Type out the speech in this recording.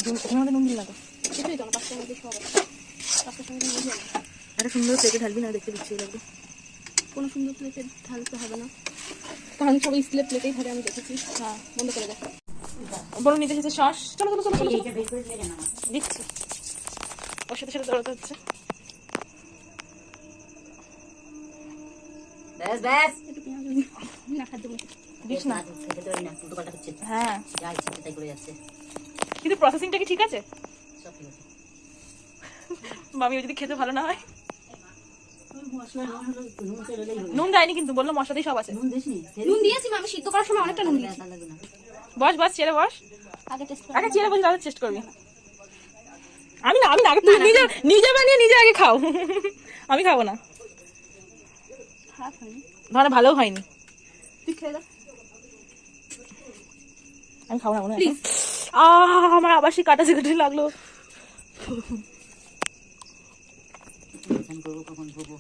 এখানে আমাদের নুন দিল না তো, কিছুই তো না, পাঁচটার মধ্যে সব আছে। পাঁচটার সঙ্গে নিয়ে যাবে। একটা সুন্দর প্লেটে ঢালবি না, দেখতে বিচ্ছিরি লাগবে। কোনো সুন্দর প্লেটে ঢালতে হবে না, কারণ সবাই স্টিলের প্লেটেই ধরে, আমি দেখেছি। হ্যাঁ বন্ধ করে দেখো। বলো নিতে এসেছে সস। চলো চলো চলো চলো দিচ্ছি, ওর সাথে সাথে দৌড়াতে হচ্ছে। ব্যাস ব্যাস একটু পেঁয়াজ না খাদ্য দিস না। খেতে তো না উল্টো পাল্টা হচ্ছে, হ্যাঁ যা ইচ্ছে তাই করে যাচ্ছে। কিন্তু প্রসেসিংটা কি ঠিক আছে? সব ঠিক আছে। মামি যদি খেতে ভালো না হয়। মশলা নুন তেলেই হলো। নুন দেয়নি কিন্তু, বললো মশলাতেই সব আছে। নুন দিসনি? নুন দিয়েছি মা, আমি সিদ্ধ করার সময় অনেকটা নুন দিয়েছি। লাগবে না। বস বস চেয়ারে বস, আগে টেস্ট আগে চেয়ারে বসে তাহলে টেস্ট করবি। আমি না, আমি না, আগে তুমি নিজে নিজে বানিয়ে নিজে আগে খাও। আমি খাবো না, খারাপ হয়নি, ধরো ভালো হয়নি। তুই খেয়ে দেখ। আমি খাবো না মনে হয়। প্লিজ। আমার আবার সেই কাটা চিকাটি লাগলো। করবো কখন ভোবো।